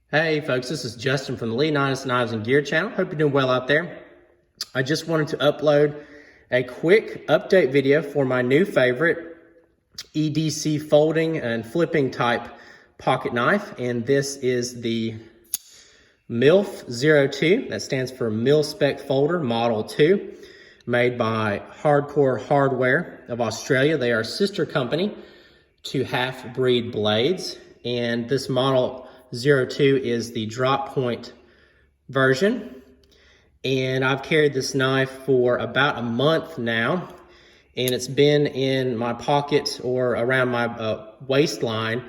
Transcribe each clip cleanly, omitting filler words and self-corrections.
Hey folks, this is Justin from the Leonidas Knives and Gear channel. Hope you're doing well out there. I just wanted to upload a quick update video for my new favorite EDC folding and flipping type pocket knife. And this is the MilF02, that stands for MilSpec Folder Model 2, made by Hardcore Hardware of Australia. They are a sister company to halfbreedblades, and this model 02 is the drop point version. And I've carried this knife for about a month now, and it's been in my pocket or around my waistline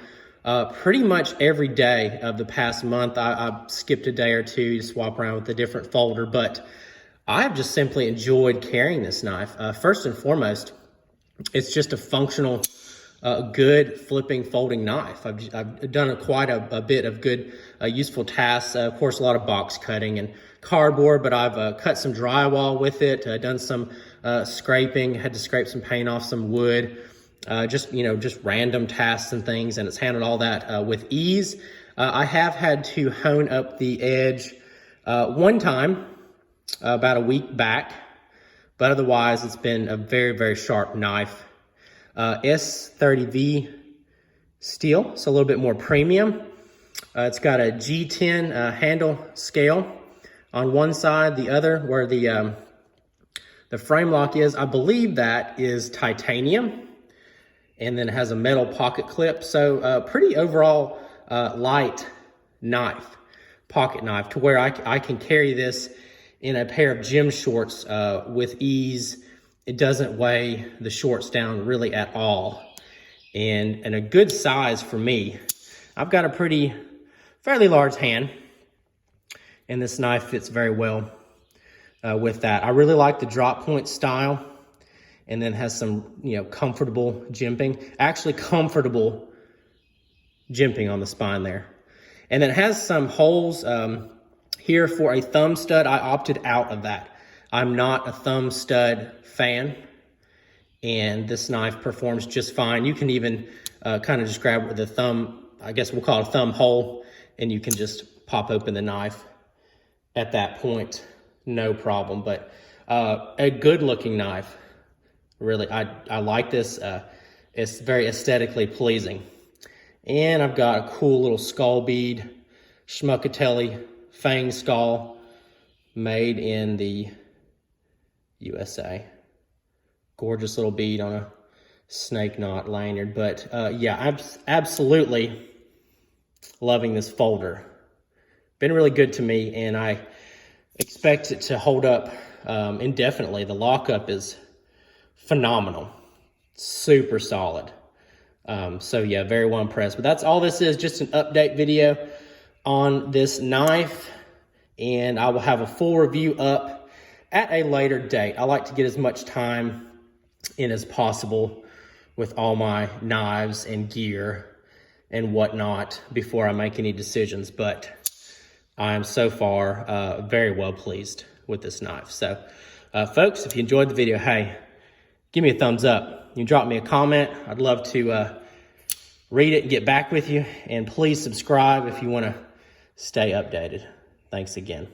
pretty much every day of the past month. I skipped a day or two to swap around with a different folder, but I've just simply enjoyed carrying this knife. First and foremost, it's just a functional good flipping folding knife. I've done quite a bit of good useful tasks. Of course, a lot of box cutting and cardboard, but I've cut some drywall with it, done some scraping, had to scrape some paint off some wood, just random tasks and things, and it's handled all that with ease. I have had to hone up the edge one time about a week back, but otherwise it's been a very, very sharp knife. S30V steel, so a little bit more premium. It's got a G10 handle scale on one side. The other, where the frame lock is, I believe that is titanium, and then it has a metal pocket clip. So pretty overall light knife, pocket knife, to where I can carry this in a pair of gym shorts with ease. It doesn't weigh the shorts down really at all. And a good size for me. I've got a fairly large hand, and this knife fits very well with that. I really like the drop point style, and then has some, comfortable jimping. Actually comfortable jimping on the spine there. And then it has some holes here for a thumb stud. I opted out of that. I'm not a thumb stud fan, and this knife performs just fine. You can even kind of just grab it with a thumb, I guess we'll call it a thumb hole, and you can just pop open the knife at that point, no problem. But a good looking knife, really. I like this. It's very aesthetically pleasing. And I've got a cool little skull bead, Schmuckatelli fang skull, made in the USA. Gorgeous little bead on a snake knot lanyard. But yeah, I'm absolutely loving this folder. Been really good to me, and I expect it to hold up indefinitely. The lockup is phenomenal, super solid. So yeah, very well impressed. But that's all this is, just an update video on this knife, and I will have a full review up at a later date. I like to get as much time in as possible with all my knives and gear and whatnot before I make any decisions, but I am so far very well pleased with this knife. So folks, if you enjoyed the video, hey, give me a thumbs up. You can drop me a comment. I'd love to read it and get back with you, and please subscribe if you want to stay updated. Thanks again.